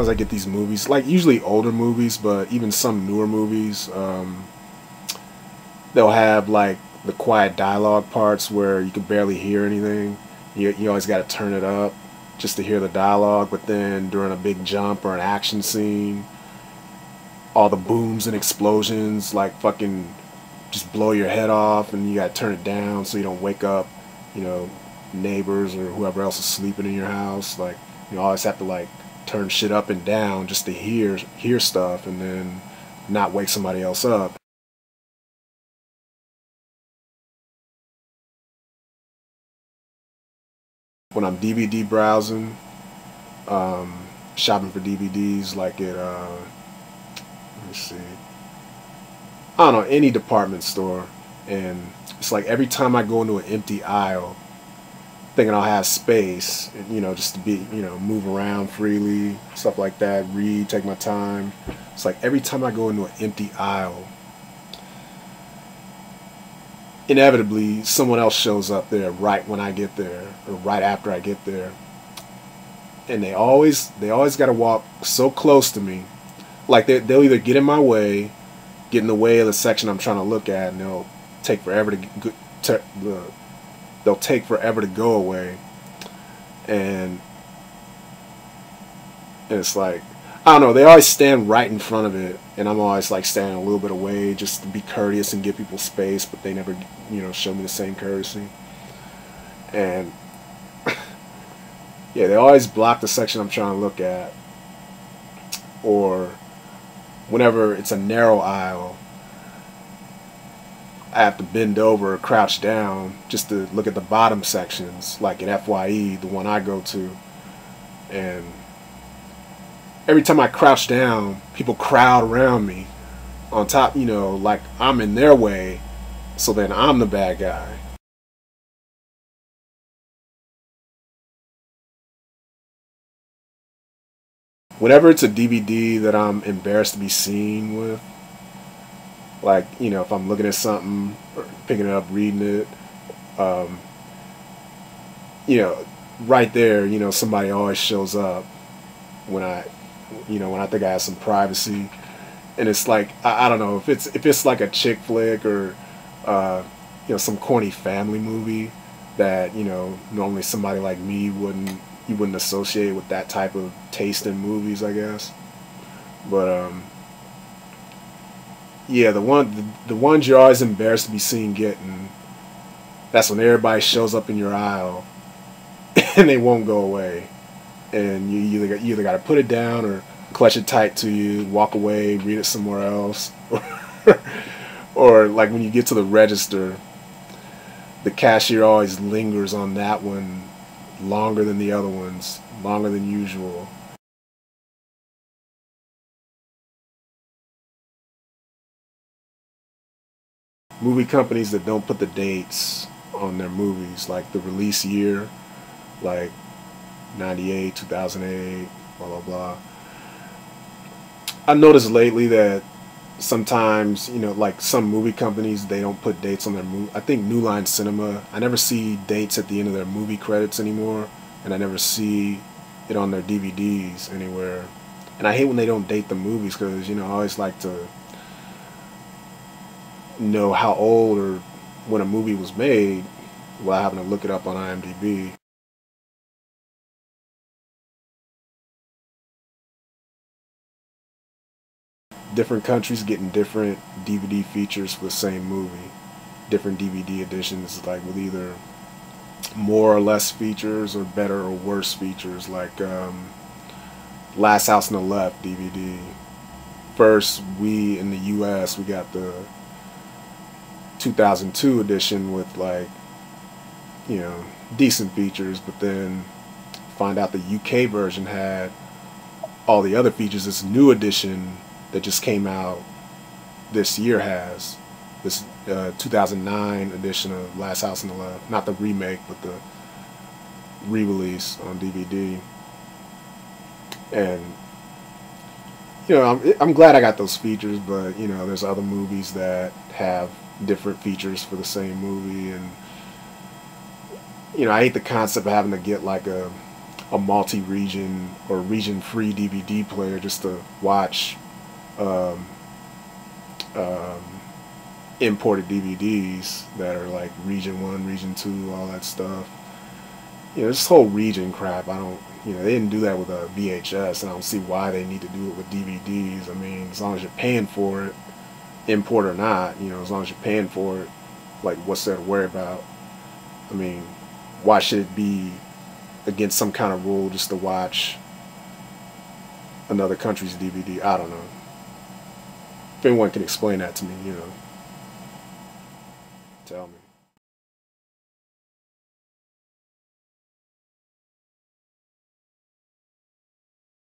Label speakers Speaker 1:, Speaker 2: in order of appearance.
Speaker 1: sometimes I get these movies, like usually older movies, but even some newer movies, they'll have like the quiet dialogue parts where you can barely hear anything. You always got to turn it up just to hear the dialogue, but then during a big jump or an action scene, all the booms and explosions like fucking just blow your head off, and you got to turn it down so you don't wake up, you know, neighbors or whoever else is sleeping in your house. Like, you always have to like turn shit up and down just to hear stuff and then not wake somebody else up. When I'm DVD browsing, shopping for DVDs, like at let me see, I don't know, any department store, and it's like every time I go into an empty aisle, thinking I'll have space, just to be, move around freely, stuff like that, read, take my time. It's like every time I go into an empty aisle, inevitably someone else shows up there right when I get there or right after I get there, and they always got to walk so close to me, like they'll either get in my way, get in the way of the section I'm trying to look at, and they'll take forever to go away, and it's like, I don't know, they always stand right in front of it, and I'm always like standing a little bit away just to be courteous and give people space, but they never, show me the same courtesy. And yeah, they always block the section I'm trying to look at, or whenever it's a narrow aisle, I have to bend over or crouch down just to look at the bottom sections, like at FYE, the one I go to. And every time I crouch down, people crowd around me on top, like I'm in their way, so then I'm the bad guy. Whenever it's a DVD that I'm embarrassed to be seen with, like, if I'm looking at something, or picking it up, reading it, um, right there, somebody always shows up when when I think I have some privacy, and it's like, I don't know, if it's like a chick flick or some corny family movie that normally somebody like me wouldn't associate with that type of taste in movies, I guess. But yeah, the ones you're always embarrassed to be seen getting, that's when everybody shows up in your aisle and they won't go away, and you either got to put it down or clutch it tight to you, walk away, read it somewhere else, or like when you get to the register, the cashier always lingers on that one longer than the other ones, longer than usual. Movie companies that don't put the dates on their movies, like the release year, like 98, 2008, blah blah blah. I noticed lately that sometimes, like some movie companies, they don't put dates on their movie. I think New Line Cinema, I never see dates at the end of their movie credits anymore, and I never see it on their DVDs anywhere. And I hate when they don't date the movies, because I always like to know how old or when a movie was made without having to look it up on IMDb. Different countries getting different DVD features for the same movie. Different DVD editions, like with either more or less features or better or worse features, like Last House on the Left DVD. First, we in the US, we got the 2002 edition with like, decent features, but then find out the UK version had all the other features this new edition that just came out this year has. This 2009 edition of Last House on the Left, not the remake, but the re-release on DVD. And I'm glad I got those features, but there's other movies that have different features for the same movie, and I hate the concept of having to get like a a multi-region or region-free DVD player just to watch um, um, imported DVDs that are like region 1, region 2, all that stuff. This whole region crap, I don't, they didn't do that with a VHS, and I don't see why they need to do it with DVDs. I mean, as long as you're paying for it, import or not, as long as you're paying for it, like, what's there to worry about? I mean, why should it be against some kind of rule just to watch another country's DVD? I don't know. If anyone can explain that to me, tell me.